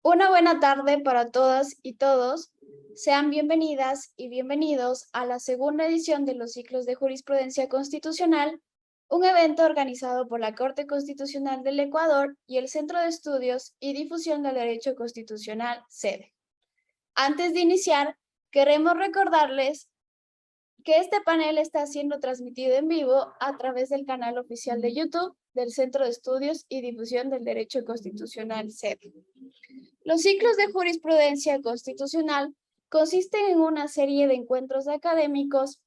Una buena tarde para todas y todos. Sean bienvenidas y bienvenidos a la segunda edición de los ciclos de jurisprudencia constitucional, un evento organizado por la Corte Constitucional del Ecuador y el Centro de Estudios y Difusión del Derecho Constitucional, SEDE. Antes de iniciar, queremos recordarles que este panel está siendo transmitido en vivo a través del canal oficial de YouTube del Centro de Estudios y Difusión del Derecho Constitucional, SEDE. Los ciclos de jurisprudencia constitucional consisten en una serie de encuentros académicos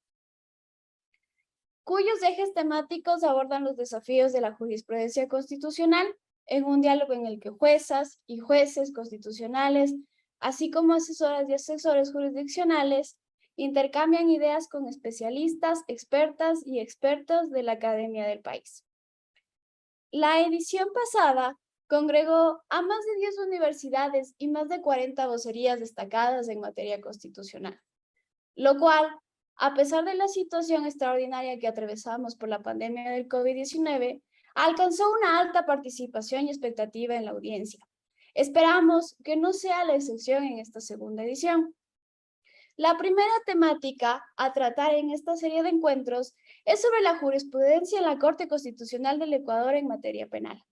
cuyos ejes temáticos abordan los desafíos de la jurisprudencia constitucional en un diálogo en el que juezas y jueces constitucionales, así como asesoras y asesores jurisdiccionales, intercambian ideas con especialistas, expertas y expertos de la academia del país. La edición pasada congregó a más de 10 universidades y más de 40 vocerías destacadas en materia constitucional, lo cual, a pesar de la situación extraordinaria que atravesamos por la pandemia del COVID-19, alcanzó una alta participación y expectativa en la audiencia. Esperamos que no sea la excepción en esta segunda edición. La primera temática a tratar en esta serie de encuentros es sobre la jurisprudencia en la Corte Constitucional del Ecuador en materia penal.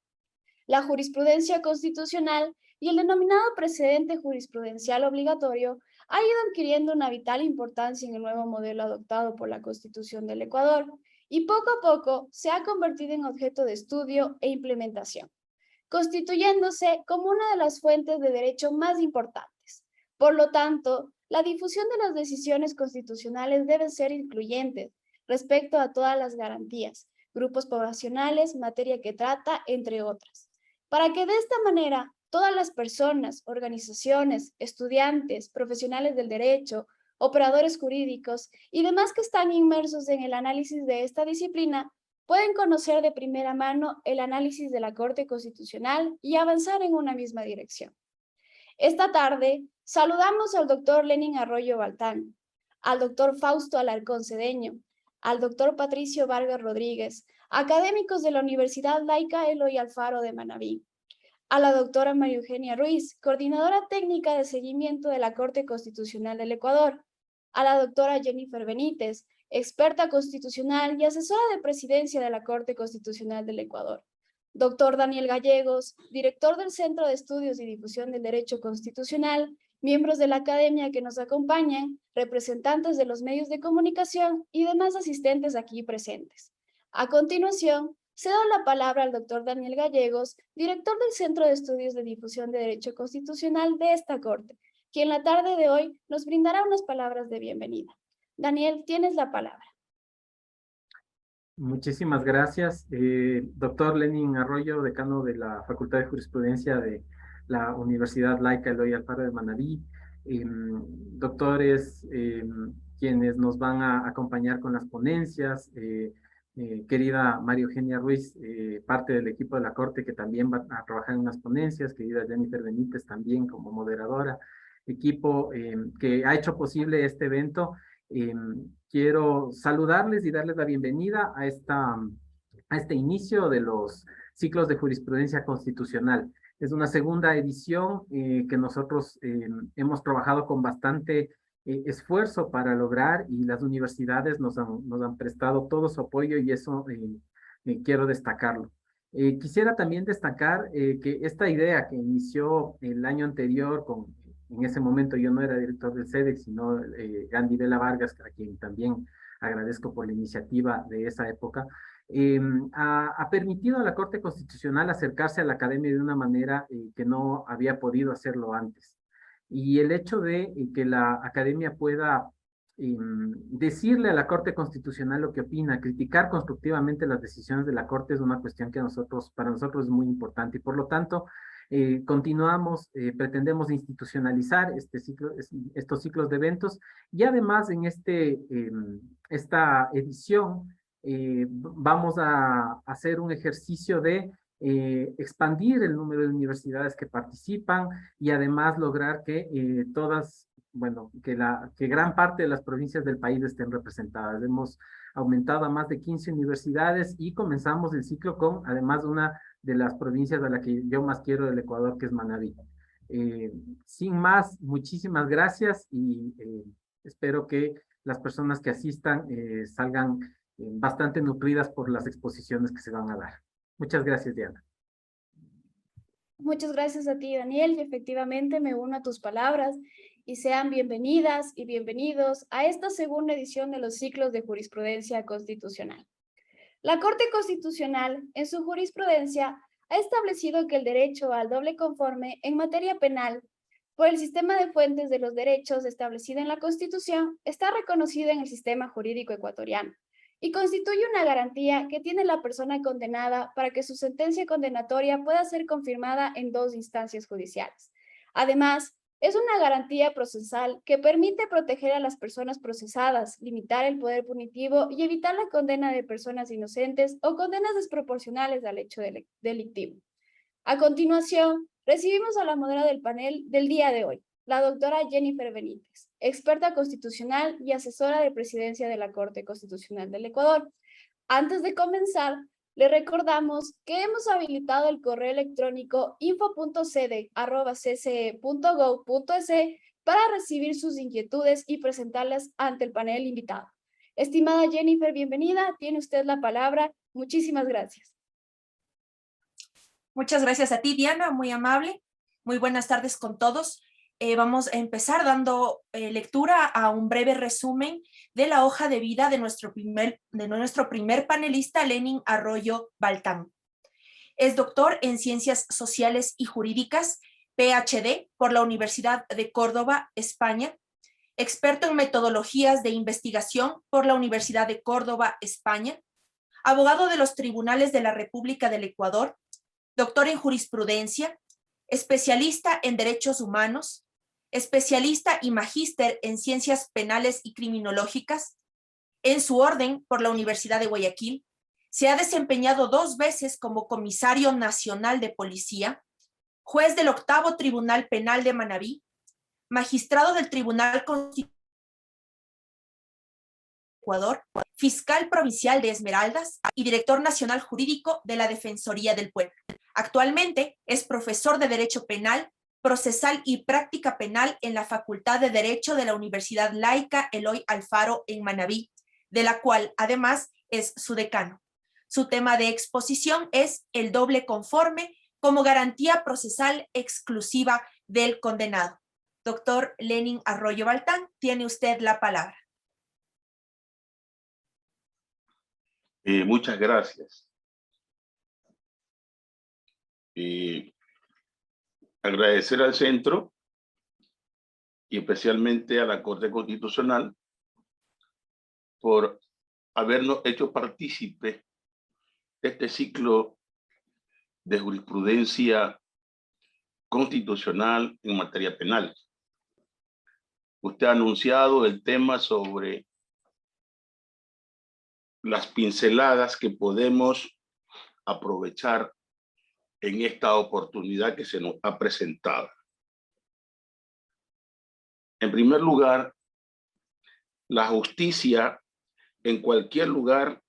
La jurisprudencia constitucional y el denominado precedente jurisprudencial obligatorio ha ido adquiriendo una vital importancia en el nuevo modelo adoptado por la Constitución del Ecuador y poco a poco se ha convertido en objeto de estudio e implementación, constituyéndose como una de las fuentes de derecho más importantes. Por lo tanto, la difusión de las decisiones constitucionales debe ser incluyente respecto a todas las garantías, grupos poblacionales, materia que trata, entre otras, para que de esta manera todas las personas, organizaciones, estudiantes, profesionales del derecho, operadores jurídicos y demás que están inmersos en el análisis de esta disciplina pueden conocer de primera mano el análisis de la Corte Constitucional y avanzar en una misma dirección. Esta tarde saludamos al doctor Lenin Arroyo Baltán, al doctor Fausto Alarcón Cedeño, al doctor Patricio Vargas Rodríguez, académicos de la Universidad Laica Eloy Alfaro de Manabí, a la doctora María Eugenia Ruiz, coordinadora técnica de seguimiento de la Corte Constitucional del Ecuador, a la doctora Jennifer Benítez, experta constitucional y asesora de presidencia de la Corte Constitucional del Ecuador, doctor Daniel Gallegos, director del Centro de Estudios y Difusión del Derecho Constitucional, miembros de la academia que nos acompañan, representantes de los medios de comunicación y demás asistentes aquí presentes. A continuación, cedo la palabra al doctor Daniel Gallegos, director del Centro de Estudios de Difusión de Derecho Constitucional de esta Corte, quien la tarde de hoy nos brindará unas palabras de bienvenida. Daniel, tienes la palabra. Muchísimas gracias. Doctor Lenin Arroyo, decano de la Facultad de Jurisprudencia de la Universidad Laica Eloy Alfaro de Manabí. Doctores, quienes nos van a acompañar con las ponencias. Querida María Eugenia Ruiz, parte del equipo de la Corte que también va a trabajar en unas ponencias. Querida Jennifer Benítez, también como moderadora. Equipo que ha hecho posible este evento. Quiero saludarles y darles la bienvenida a este inicio de los ciclos de jurisprudencia constitucional. Es una segunda edición que nosotros hemos trabajado con bastante esfuerzo para lograr, y las universidades nos han prestado todo su apoyo, y eso quiero destacarlo. Quisiera también destacar que esta idea que inició el año anterior en ese momento yo no era director del SEDEX, sino Gandhi Vela Vargas, a quien también agradezco por la iniciativa de esa época, ha permitido a la Corte Constitucional acercarse a la academia de una manera que no había podido hacerlo antes. Y el hecho de que la academia pueda decirle a la Corte Constitucional lo que opina, criticar constructivamente las decisiones de la Corte, es una cuestión que para nosotros es muy importante, y por lo tanto continuamos, pretendemos institucionalizar estos ciclos de eventos, y además en esta edición vamos a hacer un ejercicio de expandir el número de universidades que participan, y además lograr que que gran parte de las provincias del país estén representadas. Hemos aumentado a más de 15 universidades y comenzamos el ciclo con, además, una de las provincias a la que yo más quiero del Ecuador, que es Manabí. Sin más, muchísimas gracias y espero que las personas que asistan salgan bastante nutridas por las exposiciones que se van a dar. Muchas gracias, Diana. Muchas gracias a ti, Daniel, y efectivamente me uno a tus palabras y sean bienvenidas y bienvenidos a esta segunda edición de los ciclos de jurisprudencia constitucional. La Corte Constitucional, en su jurisprudencia, ha establecido que el derecho al doble conforme en materia penal por el sistema de fuentes de los derechos establecido en la Constitución está reconocido en el sistema jurídico ecuatoriano y constituye una garantía que tiene la persona condenada para que su sentencia condenatoria pueda ser confirmada en 2 instancias judiciales. Además, es una garantía procesal que permite proteger a las personas procesadas, limitar el poder punitivo y evitar la condena de personas inocentes o condenas desproporcionales al hecho delictivo. A continuación, recibimos a la moderadora del panel del día de hoy, la doctora Jennifer Benítez, experta constitucional y asesora de presidencia de la Corte Constitucional del Ecuador. Antes de comenzar, le recordamos que hemos habilitado el correo electrónico info.cede@cce.gov.es para recibir sus inquietudes y presentarlas ante el panel invitado. Estimada Jennifer, bienvenida. Tiene usted la palabra. Muchísimas gracias. Muchas gracias a ti, Diana, muy amable. Muy buenas tardes con todos. Vamos a empezar dando lectura a un breve resumen de la hoja de vida de nuestro primer panelista, Lenin Arroyo Baltán. Es doctor en Ciencias Sociales y Jurídicas, PhD por la Universidad de Córdoba, España, experto en metodologías de investigación por la Universidad de Córdoba, España, abogado de los Tribunales de la República del Ecuador, doctor en jurisprudencia, especialista en derechos humanos, especialista y magíster en ciencias penales y criminológicas, en su orden por la Universidad de Guayaquil. Se ha desempeñado 2 veces como comisario nacional de policía, juez del 8º Tribunal Penal de Manabí, magistrado del Tribunal Constitucional de Ecuador, fiscal provincial de Esmeraldas y director nacional jurídico de la Defensoría del Pueblo. Actualmente es profesor de Derecho Penal, Procesal y Práctica Penal en la Facultad de Derecho de la Universidad Laica Eloy Alfaro en Manabí, de la cual además es su decano. Su tema de exposición es el doble conforme como garantía procesal exclusiva del condenado. Doctor Lenin Arroyo Baltán, tiene usted la palabra. Muchas gracias. Agradecer al centro y especialmente a la Corte Constitucional por habernos hecho partícipe de este ciclo de jurisprudencia constitucional en materia penal. Usted ha anunciado el tema sobre las pinceladas que podemos aprovechar en esta oportunidad que se nos ha presentado. En primer lugar, la justicia en cualquier lugar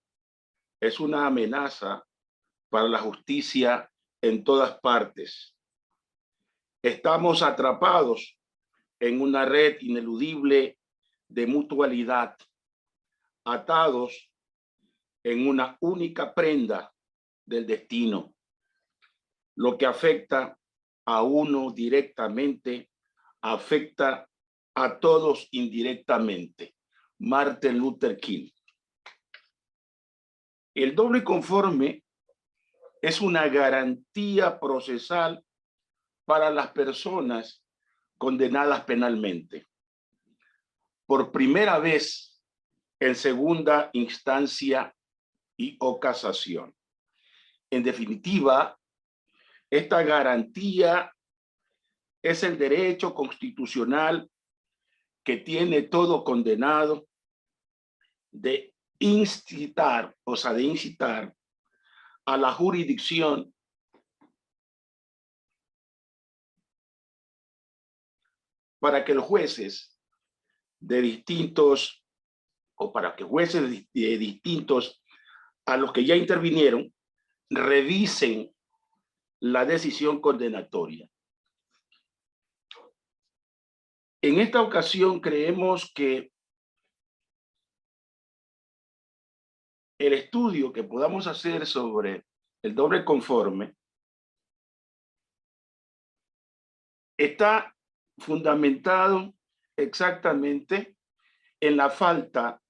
es una amenaza para la justicia en todas partes. Estamos atrapados en una red ineludible de mutualidad, atados en una única prenda del destino. Lo que afecta a uno directamente, afecta a todos indirectamente. Martin Luther King. El doble conforme es una garantía procesal para las personas condenadas penalmente. Por primera vez en segunda instancia y o casación. En definitiva, esta garantía es el derecho constitucional que tiene todo condenado de incitar a la jurisdicción para que los jueces de distintos, o para que jueces distintos a los que ya intervinieron, revisen la decisión condenatoria. En esta ocasión creemos que el estudio que podamos hacer sobre el doble conforme está fundamentado exactamente en la falta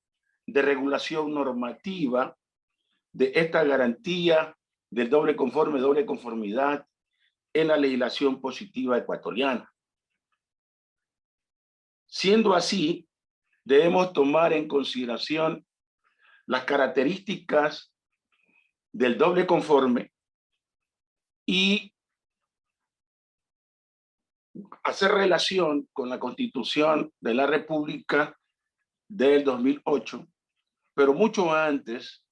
de regulación normativa de esta garantía del doble conforme, doble conformidad en la legislación positiva ecuatoriana. Siendo así, debemos tomar en consideración las características del doble conforme y hacer relación con la Constitución de la República del 2008, pero mucho antes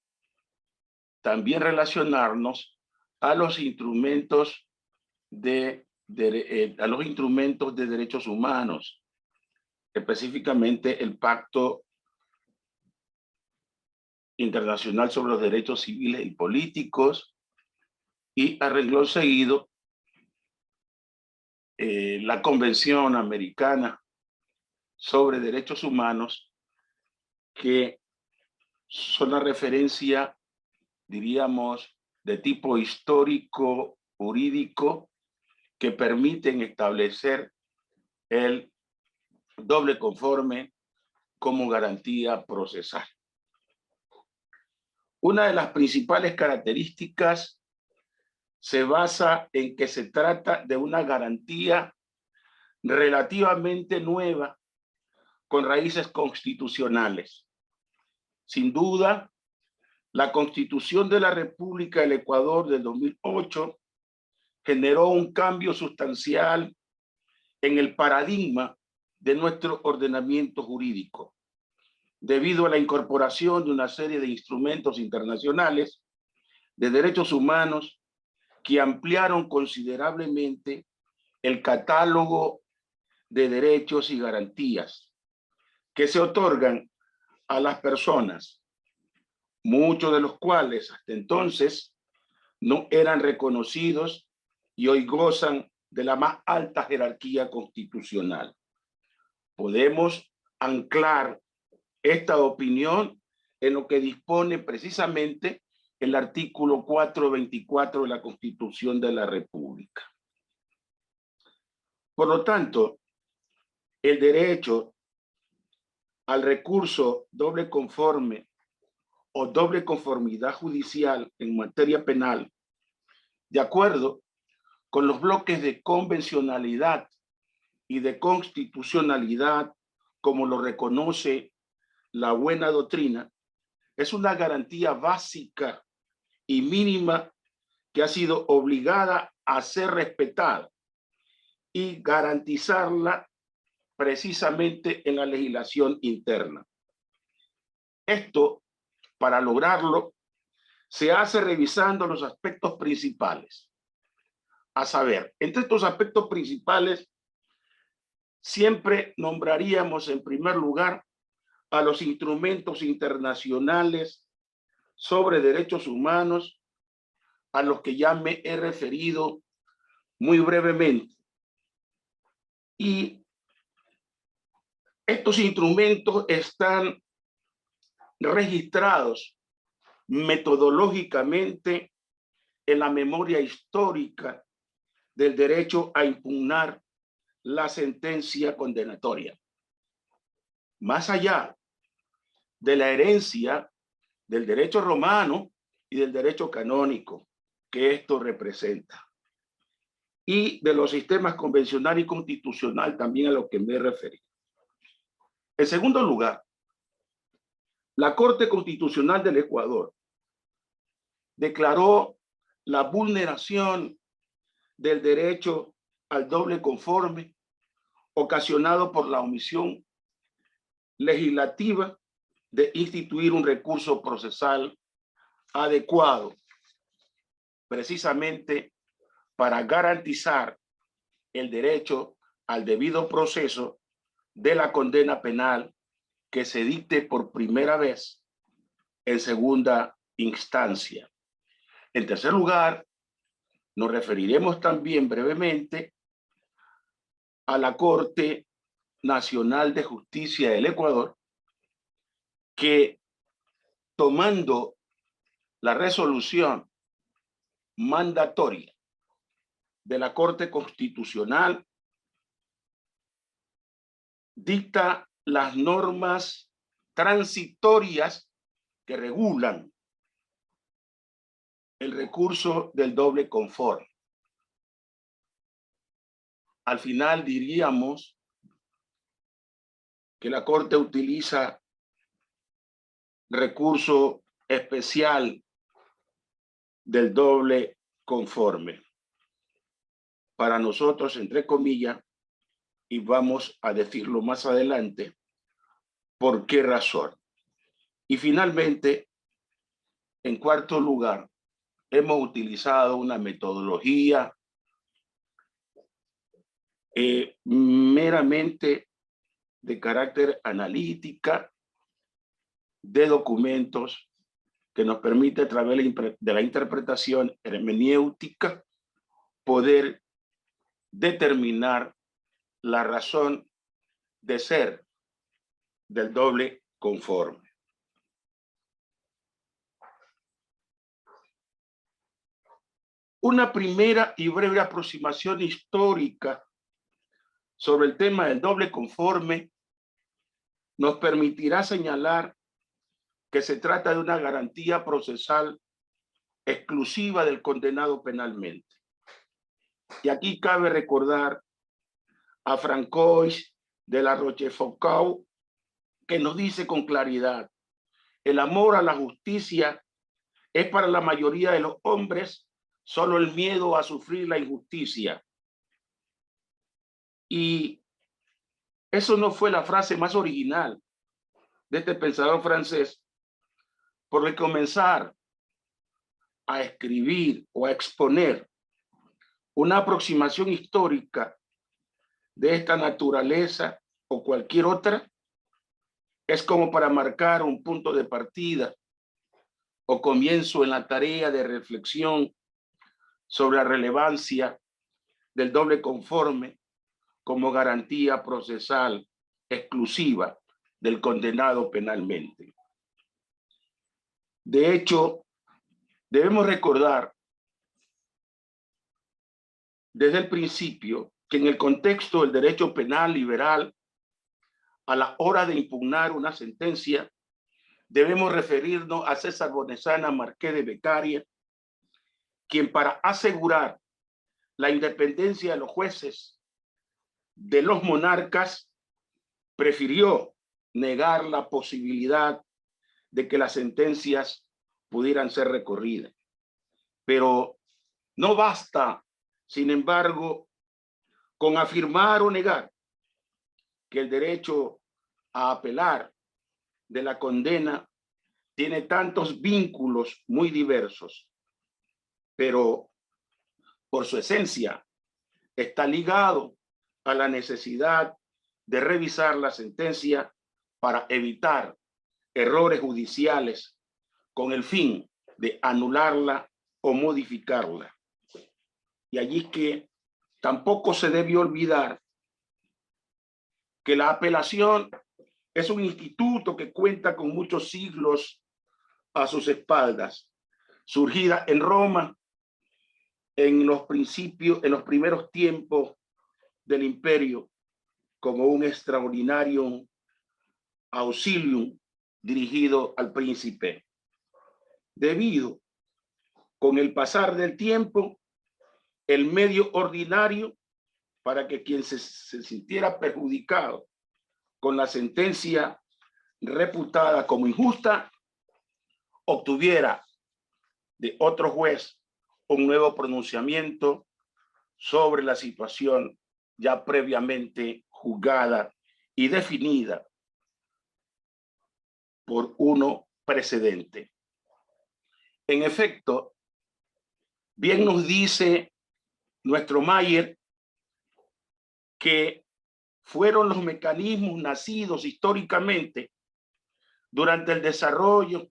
también relacionarnos a los instrumentos de derechos humanos, específicamente el Pacto Internacional sobre los Derechos Civiles y Políticos, y a renglón seguido la Convención Americana sobre Derechos Humanos, que son la referencia, diríamos, de tipo histórico, jurídico, que permiten establecer el doble conforme como garantía procesal. Una de las principales características se basa en que se trata de una garantía relativamente nueva con raíces constitucionales. Sin duda, la Constitución de la República del Ecuador del 2008 generó un cambio sustancial en el paradigma de nuestro ordenamiento jurídico, debido a la incorporación de una serie de instrumentos internacionales de derechos humanos que ampliaron considerablemente el catálogo de derechos y garantías que se otorgan a las personas, muchos de los cuales hasta entonces no eran reconocidos y hoy gozan de la más alta jerarquía constitucional. Podemos anclar esta opinión en lo que dispone precisamente el artículo 424 de la Constitución de la República. Por lo tanto, el derecho al recurso doble conforme o doble conformidad judicial en materia penal, de acuerdo con los bloques de convencionalidad y de constitucionalidad, como lo reconoce la buena doctrina, es una garantía básica y mínima que ha sido obligada a ser respetada y garantizarla precisamente en la legislación interna. Esto, para lograrlo, se hace revisando los aspectos principales. A saber, entre estos aspectos principales, siempre nombraríamos en primer lugar a los instrumentos internacionales sobre derechos humanos, a los que ya me he referido muy brevemente. Y estos instrumentos están registrados metodológicamente en la memoria histórica del derecho a impugnar la sentencia condenatoria. Más allá de la herencia del derecho romano y del derecho canónico que esto representa, y de los sistemas convencional y constitucional también a lo que me he referido. En segundo lugar, la Corte Constitucional del Ecuador declaró la vulneración del derecho al doble conforme ocasionado por la omisión legislativa de instituir un recurso procesal adecuado, precisamente para garantizar el derecho al debido proceso de la condena penal que se dicte por primera vez en segunda instancia. En tercer lugar, nos referiremos también brevemente a la Corte Nacional de Justicia del Ecuador, que tomando la resolución mandatoria de la Corte Constitucional, dicta las normas transitorias que regulan el recurso del doble conforme. Al final diríamos que la Corte utiliza recurso especial del doble conforme. Para nosotros, entre comillas, y vamos a decirlo más adelante, ¿por qué razón? Y finalmente, en cuarto lugar, hemos utilizado una metodología meramente de carácter analítica de documentos que nos permite a través de la interpretación hermenéutica poder determinar la razón de ser del doble conforme. Una primera y breve aproximación histórica sobre el tema del doble conforme nos permitirá señalar que se trata de una garantía procesal exclusiva del condenado penalmente. Y aquí cabe recordar a Francois de la Rochefoucauld, que nos dice con claridad: el amor a la justicia es para la mayoría de los hombres solo el miedo a sufrir la injusticia. Y eso no fue la frase más original de este pensador francés, porque comenzar a escribir o a exponer una aproximación histórica de esta naturaleza o cualquier otra es como para marcar un punto de partida o comienzo en la tarea de reflexión sobre la relevancia del doble conforme como garantía procesal exclusiva del condenado penalmente. De hecho, debemos recordar desde el principio que en el contexto del derecho penal liberal, a la hora de impugnar una sentencia, debemos referirnos a César Bonesana Marqués de Beccaria, quien para asegurar la independencia de los jueces de los monarcas prefirió negar la posibilidad de que las sentencias pudieran ser recorridas. Pero no basta, sin embargo, con afirmar o negar que el derecho a apelar de la condena tiene tantos vínculos muy diversos, pero por su esencia está ligado a la necesidad de revisar la sentencia para evitar errores judiciales con el fin de anularla o modificarla. Y allí que tampoco se debe olvidar que la apelación es un instituto que cuenta con muchos siglos a sus espaldas, surgida en Roma en los primeros tiempos del imperio, como un extraordinario auxilium dirigido al príncipe. Debido, con el pasar del tiempo, el medio ordinario para que quien se sintiera perjudicado con la sentencia reputada como injusta, obtuviera de otro juez un nuevo pronunciamiento sobre la situación ya previamente juzgada y definida por uno precedente. En efecto, bien nos dice nuestro Mayer que fueron los mecanismos nacidos históricamente durante el desarrollo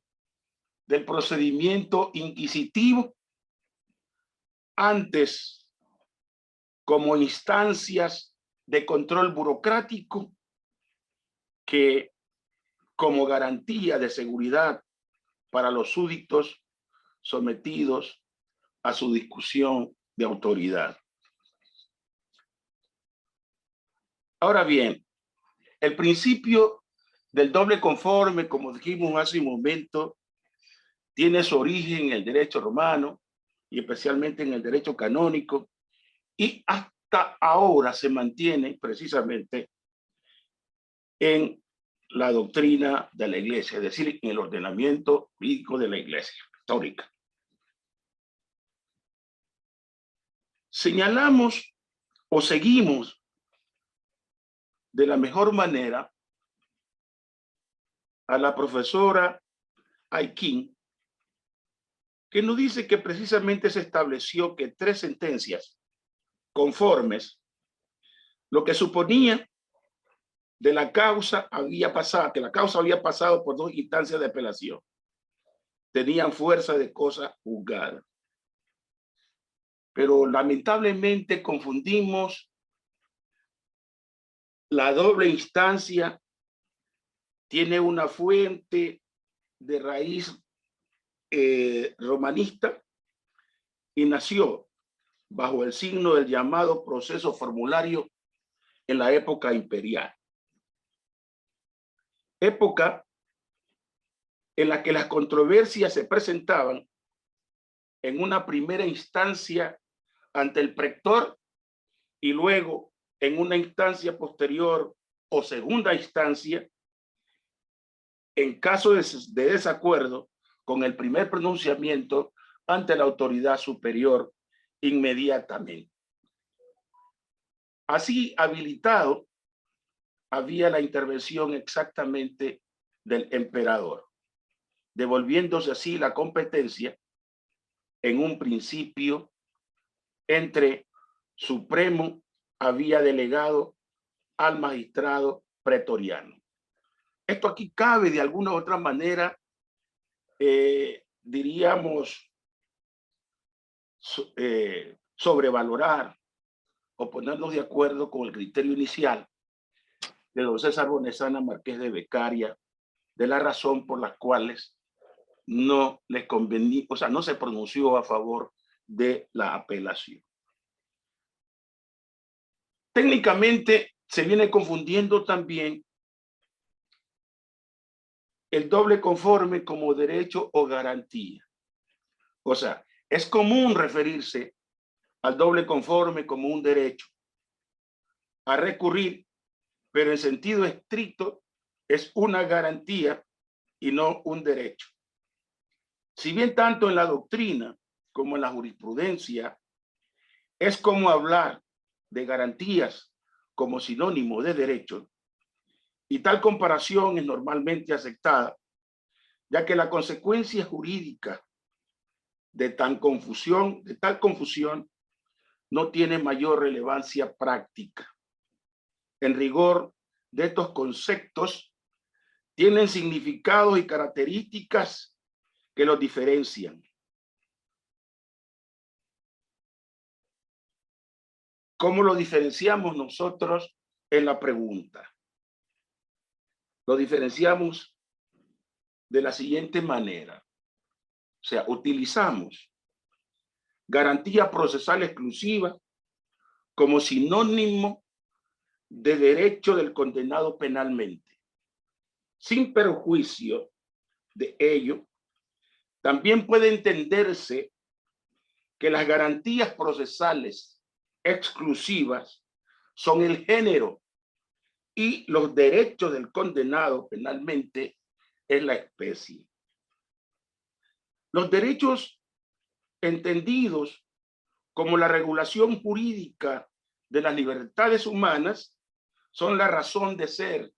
del procedimiento inquisitivo, antes como instancias de control burocrático que como garantía de seguridad para los súbditos sometidos a su discusión de autoridad. Ahora bien, el principio del doble conforme, como dijimos hace un momento, tiene su origen en el derecho romano y especialmente en el derecho canónico, y hasta ahora se mantiene precisamente en la doctrina de la Iglesia, es decir, en el ordenamiento jurídico de la Iglesia católica. Señalamos o seguimos de la mejor manera a la profesora Aikin, que nos dice que precisamente se estableció que 3 sentencias conformes, lo que suponía de la causa había pasado, que la causa había pasado por 2 instancias de apelación, tenían fuerza de cosa juzgada. Pero lamentablemente confundimos la doble instancia, tiene una fuente de raíz romanista y nació bajo el signo del llamado proceso formulario en la época imperial. Época en la que las controversias se presentaban en una primera instancia ante el pretor y luego en una instancia posterior o segunda instancia en caso de desacuerdo con el primer pronunciamiento ante la autoridad superior inmediatamente. Así habilitado, había la intervención exactamente del emperador, devolviéndose así la competencia en un principio entre Supremo había delegado al magistrado pretoriano. Esto aquí cabe de alguna u otra manera, diríamos, sobrevalorar o ponernos de acuerdo con el criterio inicial de don César Bonesana, marqués de Beccaria, de la razón por las cuales no les convenía, o sea, no se pronunció a favor de la apelación. Técnicamente se viene confundiendo también el doble conforme como derecho o garantía. O sea, es común referirse al doble conforme como un derecho a recurrir, pero en sentido estricto es una garantía y no un derecho. Si bien tanto en la doctrina como en la jurisprudencia es como hablar de garantías como sinónimo de derecho, y tal comparación es normalmente aceptada, ya que la consecuencia jurídica de tal confusión no tiene mayor relevancia práctica. En rigor de estos conceptos, tienen significados y características que los diferencian. ¿Cómo lo diferenciamos nosotros en la pregunta? Lo diferenciamos de la siguiente manera. O sea, utilizamos garantía procesal exclusiva como sinónimo de derecho del condenado penalmente. Sin perjuicio de ello, también puede entenderse que las garantías procesales exclusivas son el género y los derechos del condenado penalmente es la especie. Los derechos entendidos como la regulación jurídica de las libertades humanas son la razón de ser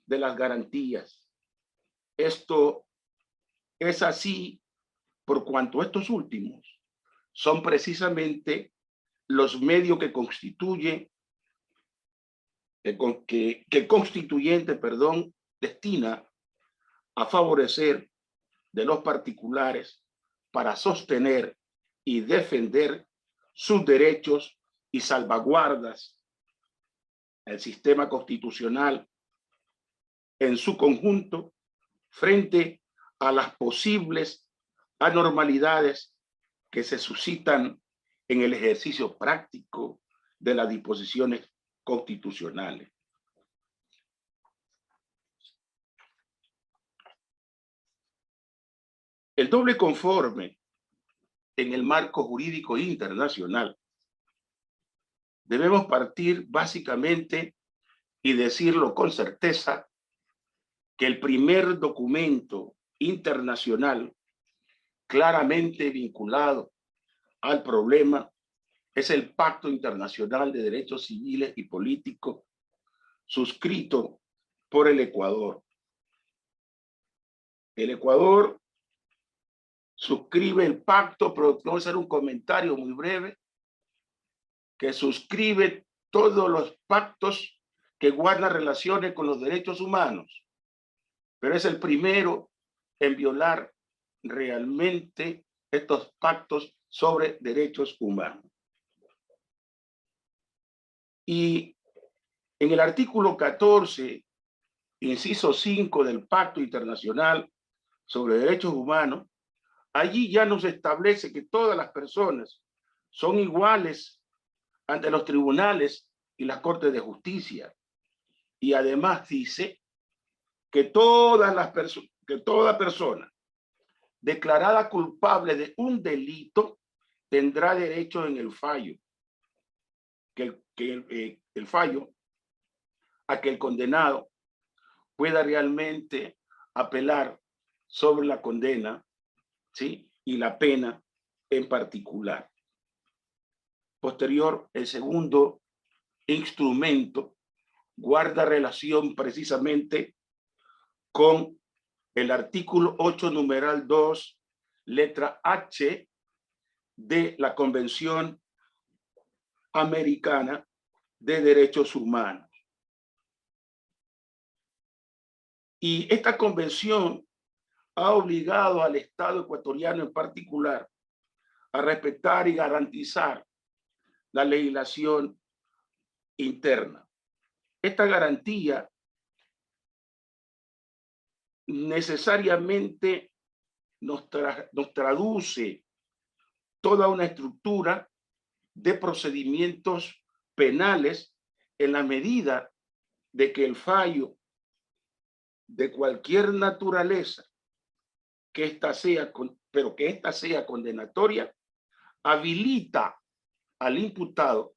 de las garantías. Esto es así por cuanto estos últimos son precisamente los medios que constituyen, que el constituyente, destina a favorecer de los particulares para sostener y defender sus derechos y salvaguardas. El sistema constitucional en su conjunto frente a las posibles anormalidades que se suscitan en el ejercicio práctico de las disposiciones constitucionales. El doble conforme en el marco jurídico internacional, debemos partir básicamente y decirlo con certeza que el primer documento internacional claramente vinculado al problema es el Pacto Internacional de Derechos Civiles y Políticos suscrito por el Ecuador. El Ecuador suscribe el pacto, pero vamos a hacer un comentario muy breve, que suscribe todos los pactos que guardan relaciones con los derechos humanos, pero es el primero en violar realmente estos pactos sobre derechos humanos. Y en el artículo 14, inciso 5 del Pacto Internacional sobre Derechos Humanos, allí ya nos establece que todas las personas son iguales ante los tribunales y las cortes de justicia. Y además dice que toda persona declarada culpable de un delito tendrá derecho en el fallo, el fallo a que el condenado pueda realmente apelar sobre la condena, ¿sí? Y la pena en particular. Posterior, el segundo instrumento guarda relación precisamente con el artículo 8, numeral 2, letra H de la Convención Americana de Derechos Humanos. Y esta convención ha obligado al Estado ecuatoriano en particular a respetar y garantizar la legislación interna. Esta garantía necesariamente nos traduce toda una estructura de procedimientos penales en la medida de que el fallo de cualquier naturaleza, que ésta sea condenatoria, habilita al imputado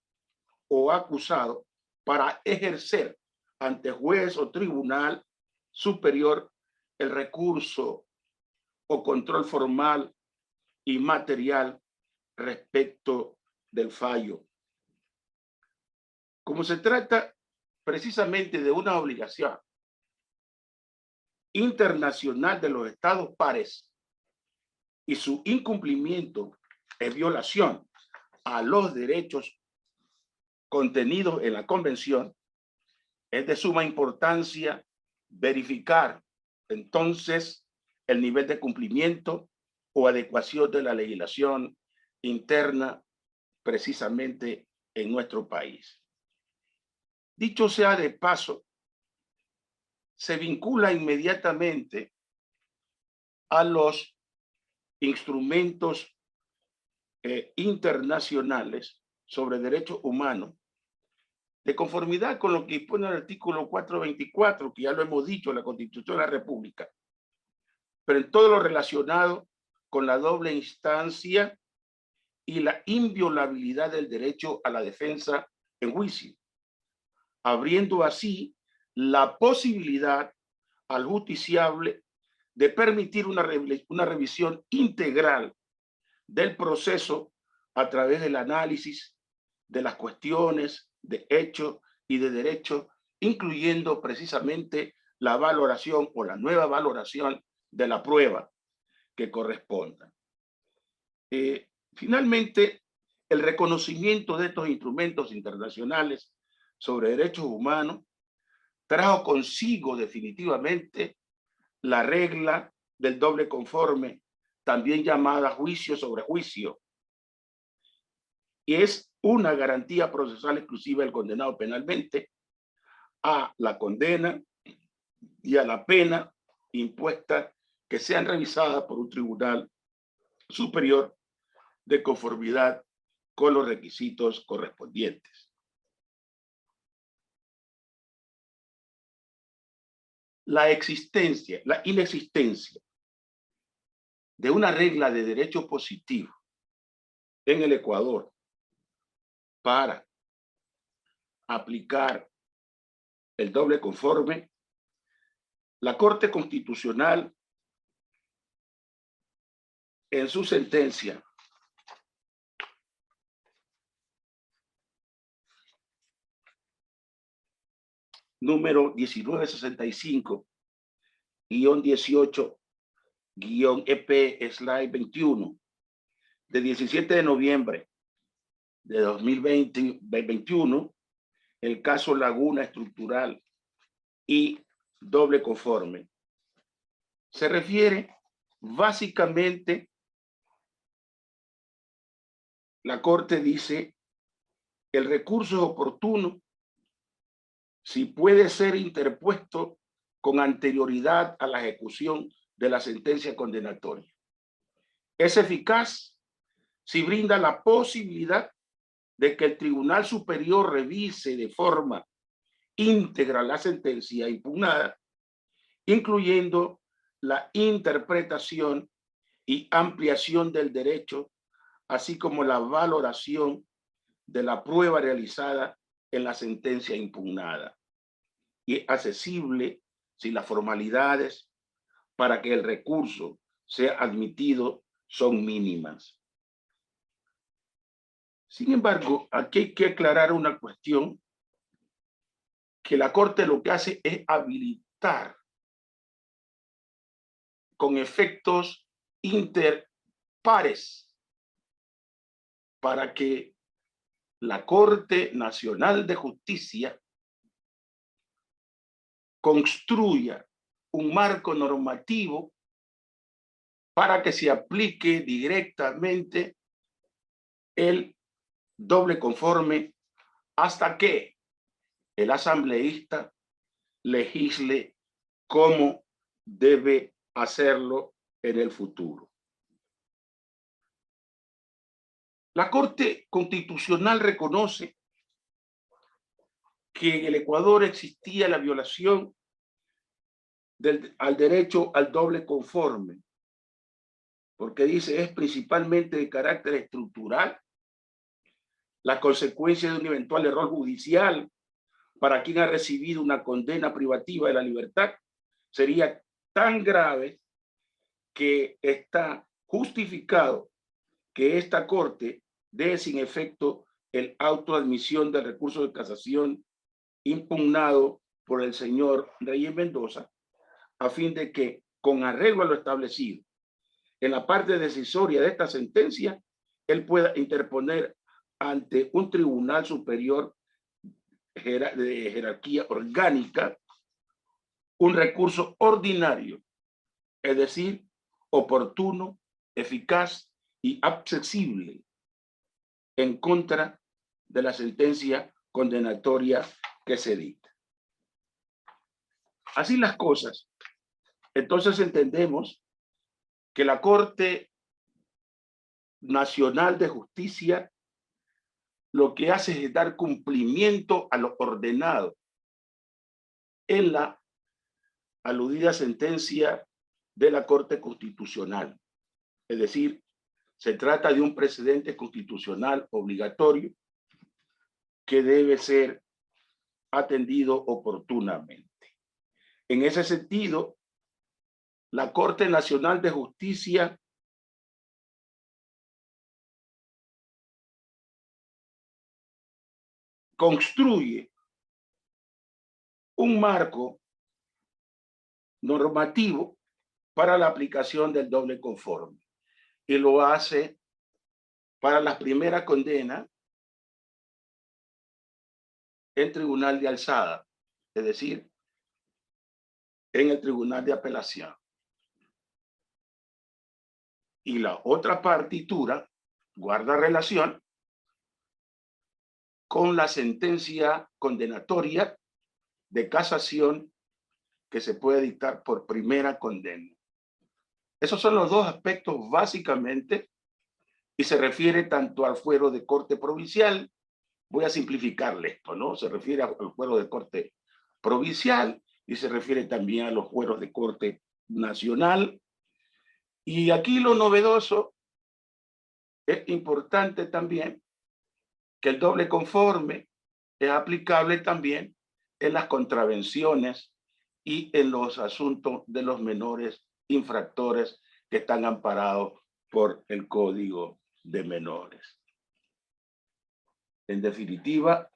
o acusado para ejercer ante juez o tribunal superior el recurso o control formal y material respecto del fallo. Como se trata precisamente de una obligación internacional de los estados pares y su incumplimiento es violación a los derechos contenidos en la convención, es de suma importancia verificar entonces el nivel de cumplimiento o adecuación de la legislación interna precisamente en nuestro país. Dicho sea de paso, se vincula inmediatamente a los instrumentos internacionales sobre derechos humanos, de conformidad con lo que dispone el artículo 424, que ya lo hemos dicho, la Constitución de la República, pero en todo lo relacionado con la doble instancia y la inviolabilidad del derecho a la defensa en juicio, abriendo así la posibilidad al justiciable de permitir una revisión integral del proceso a través del análisis de las cuestiones de hecho y de derecho, incluyendo precisamente la valoración o la nueva valoración de la prueba que corresponda. Finalmente, el reconocimiento de estos instrumentos internacionales sobre derechos humanos trajo consigo definitivamente la regla del doble conforme, también llamada juicio sobre juicio, y es una garantía procesal exclusiva del condenado penalmente a la condena y a la pena impuesta que sean revisadas por un tribunal superior de conformidad con los requisitos correspondientes. La inexistencia de una regla de derecho positivo en el Ecuador para aplicar el doble conforme, la Corte Constitucional en su sentencia número 1965-18-EP/21 de 17 de noviembre de 2021, el caso Laguna Estructural y doble conforme, se refiere básicamente, la Corte dice, el recurso es oportuno si puede ser interpuesto con anterioridad a la ejecución de la sentencia condenatoria. Es eficaz si brinda la posibilidad de que el Tribunal Superior revise de forma íntegra la sentencia impugnada, incluyendo la interpretación y ampliación del derecho, así como la valoración de la prueba realizada en la sentencia impugnada, y accesible si las formalidades para que el recurso sea admitido son mínimas. Sin embargo, aquí hay que aclarar una cuestión, que la Corte lo que hace es habilitar con efectos interpares para que la Corte Nacional de Justicia construya un marco normativo para que se aplique directamente el doble conforme hasta que el asambleísta legisle cómo debe hacerlo en el futuro. La Corte Constitucional reconoce que en el Ecuador existía la violación al derecho al doble conforme, porque dice es principalmente de carácter estructural, la consecuencia de un eventual error judicial para quien ha recibido una condena privativa de la libertad sería tan grave que está justificado que esta Corte dé sin efecto el auto de admisión del recurso de casación impugnado por el señor Reyes Mendoza, a fin de que, con arreglo a lo establecido en la parte decisoria de esta sentencia, él pueda interponer ante un tribunal superior de jerarquía orgánica un recurso ordinario, es decir, oportuno, eficaz y accesible en contra de la sentencia condenatoria que se dicta. Así las cosas, entonces entendemos que la Corte Nacional de Justicia lo que hace es dar cumplimiento a lo ordenado en la aludida sentencia de la Corte Constitucional. Es decir, se trata de un precedente constitucional obligatorio que debe ser atendido oportunamente. En ese sentido, la Corte Nacional de Justicia construye un marco normativo para la aplicación del doble conforme, y lo hace para la primera condena en tribunal de alzada, es decir, en el tribunal de apelación. Y la otra partitura guarda relación con la sentencia condenatoria de casación que se puede dictar por primera condena. Esos son los dos aspectos básicamente, y se refiere tanto al fuero de corte provincial. Voy a simplificarle esto, ¿no? Se refiere al fuero de corte provincial y se refiere también a los fueros de corte nacional. Y aquí lo novedoso, es importante también que el doble conforme es aplicable también en las contravenciones y en los asuntos de los menores infractores que están amparados por el Código de Menores. En definitiva,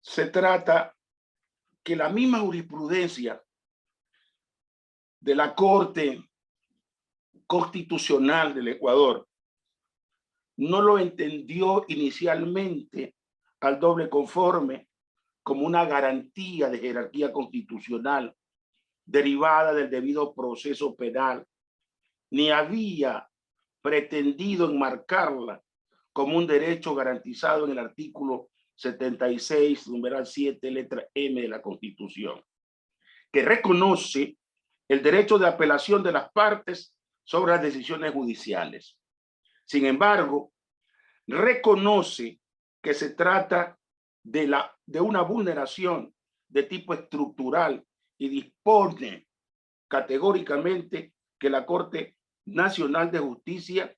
se trata que la misma jurisprudencia de la Corte Constitucional del Ecuador no lo entendió inicialmente al doble conforme como una garantía de jerarquía constitucional derivada del debido proceso penal, ni había pretendido enmarcarla como un derecho garantizado en el artículo 76, numeral 7, letra M de la Constitución, que reconoce el derecho de apelación de las partes sobre las decisiones judiciales. Sin embargo, reconoce que se trata de una vulneración de tipo estructural y dispone categóricamente que la Corte Nacional de Justicia,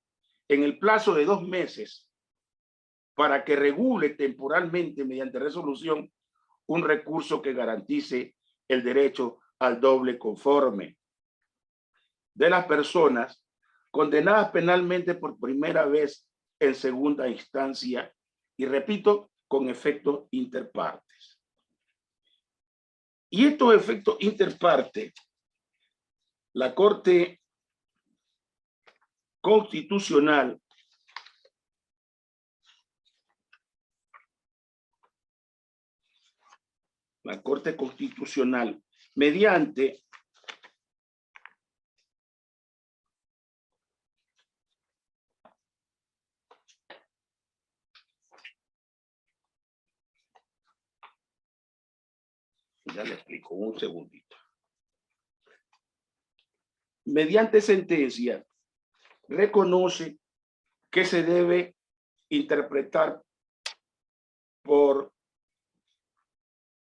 en el plazo de 2 meses, para que regule temporalmente mediante resolución un recurso que garantice el derecho al doble conforme de las personas condenadas penalmente por primera vez en segunda instancia, y repito, con efectos interpartes. Y estos efectos interpartes, la Corte Constitucional mediante ya le explico, un segundito. Mediante sentencia, reconoce que se debe interpretar por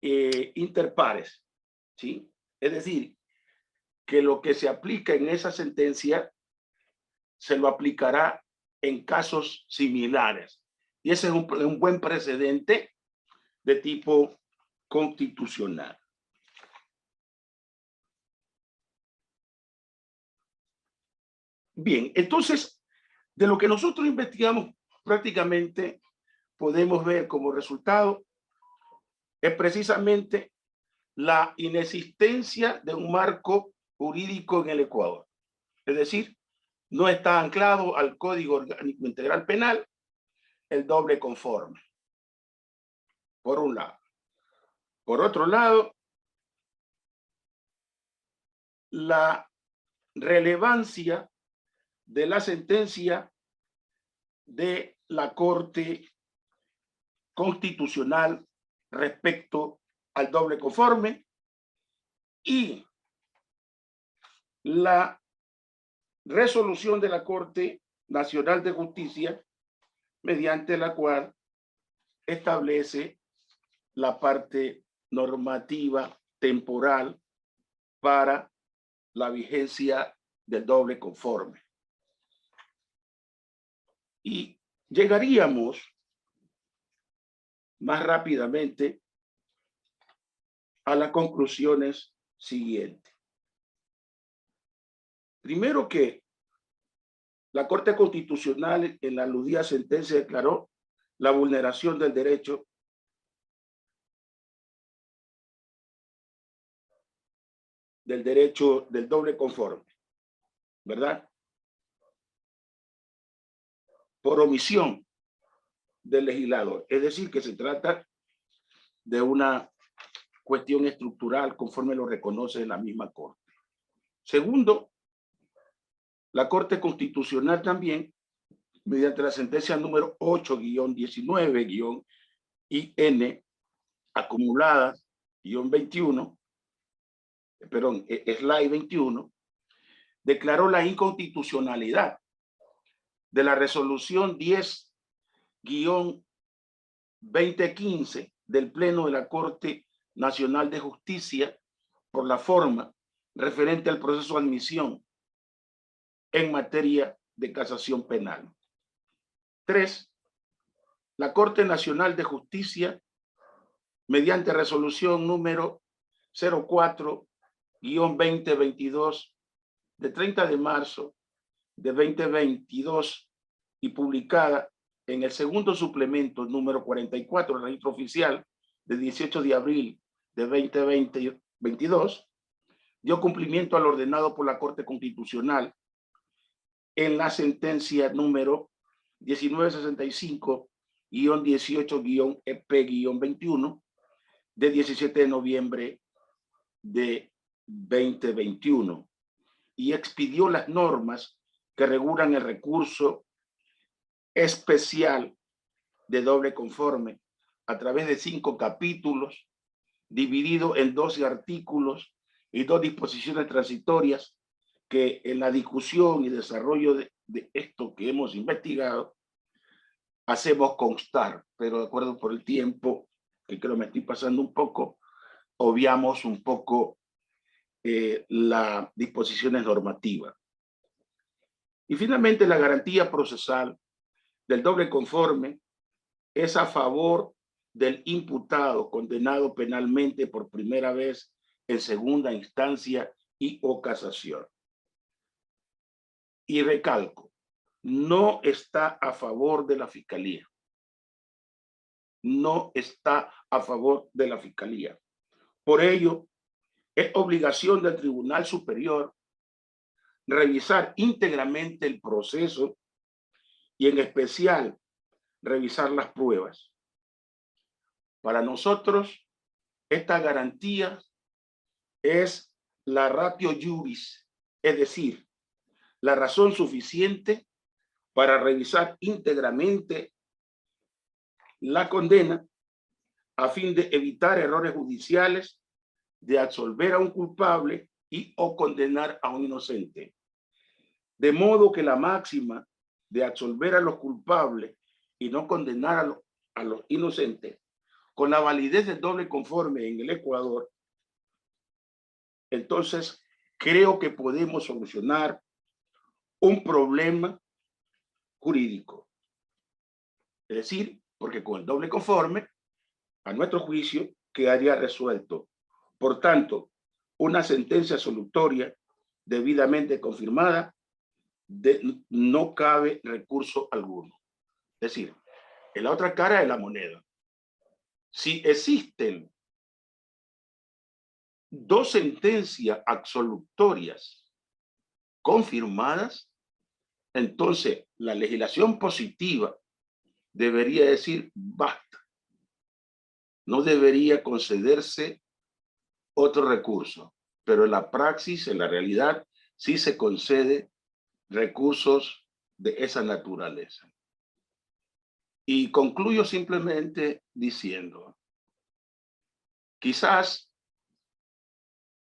interpares, ¿sí? Es decir, que lo que se aplica en esa sentencia se lo aplicará en casos similares. Y ese es un buen precedente de tipo constitucional. Bien, entonces, de lo que nosotros investigamos, prácticamente podemos ver como resultado es precisamente la inexistencia de un marco jurídico en el Ecuador. Es decir, no está anclado al Código Orgánico Integral Penal el doble conforme, por un lado. Por otro lado, la relevancia de la sentencia de la Corte Constitucional respecto al doble conforme y la resolución de la Corte Nacional de Justicia, mediante la cual establece la parte normativa temporal para la vigencia del doble conforme. Y llegaríamos más rápidamente a las conclusiones siguientes. Primero, que la Corte Constitucional en la aludida sentencia declaró la vulneración del derecho del doble conforme, ¿verdad? Por omisión del legislador. Es decir, que se trata de una cuestión estructural conforme lo reconoce la misma Corte. Segundo, la Corte Constitucional también, mediante la sentencia número 8-19-IN acumulada, slide 21, declaró la inconstitucionalidad de la resolución 10-2015 del Pleno de la Corte Nacional de Justicia por la forma referente al proceso de admisión en materia de casación penal. 3. La Corte Nacional de Justicia, mediante resolución número 04-2022 de 30 de marzo de 2022 y publicada en el segundo suplemento número 44 del registro oficial de 18 de abril de 2022, dio cumplimiento al ordenado por la Corte Constitucional en la sentencia número 1965-18-EP-21 de 17 de noviembre de 2021 y expidió las normas que regulan el recurso especial de doble conforme a través de 5 capítulos, dividido en 12 artículos y 2 disposiciones transitorias que en la discusión y desarrollo de esto que hemos investigado hacemos constar, pero de acuerdo por el tiempo, que creo me estoy pasando un poco, obviamos un poco las disposiciones normativas. Y finalmente, la garantía procesal del doble conforme es a favor del imputado condenado penalmente por primera vez en segunda instancia y o casación. Y recalco, no está a favor de la Fiscalía. No está a favor de la Fiscalía. Por ello, es obligación del Tribunal Superior revisar íntegramente el proceso y en especial revisar las pruebas. Para nosotros, esta garantía es la ratio iuris, es decir, la razón suficiente para revisar íntegramente la condena a fin de evitar errores judiciales, de absolver a un culpable y o condenar a un inocente. De modo que la máxima de absolver a los culpables y no condenar a los inocentes, con la validez del doble conforme en el Ecuador, entonces creo que podemos solucionar un problema jurídico. Es decir, porque con el doble conforme, a nuestro juicio, quedaría resuelto. Por tanto, una sentencia absolutoria debidamente confirmada, no cabe recurso alguno. Es decir, en la otra cara de la moneda, si existen 2 sentencias absolutorias confirmadas, entonces la legislación positiva debería decir basta. No debería concederse otro recurso, pero en la praxis, en la realidad, sí se concede recursos de esa naturaleza. Y concluyo simplemente diciendo, quizás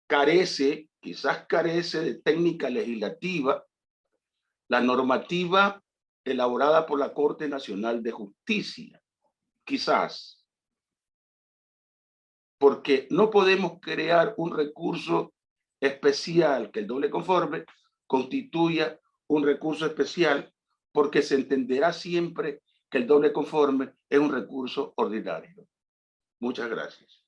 carece de técnica legislativa la normativa elaborada por la Corte Nacional de Justicia. Quizás. Porque no podemos crear un recurso especial que el doble conforme constituya un recurso especial, porque se entenderá siempre que el doble conforme es un recurso ordinario. Muchas gracias.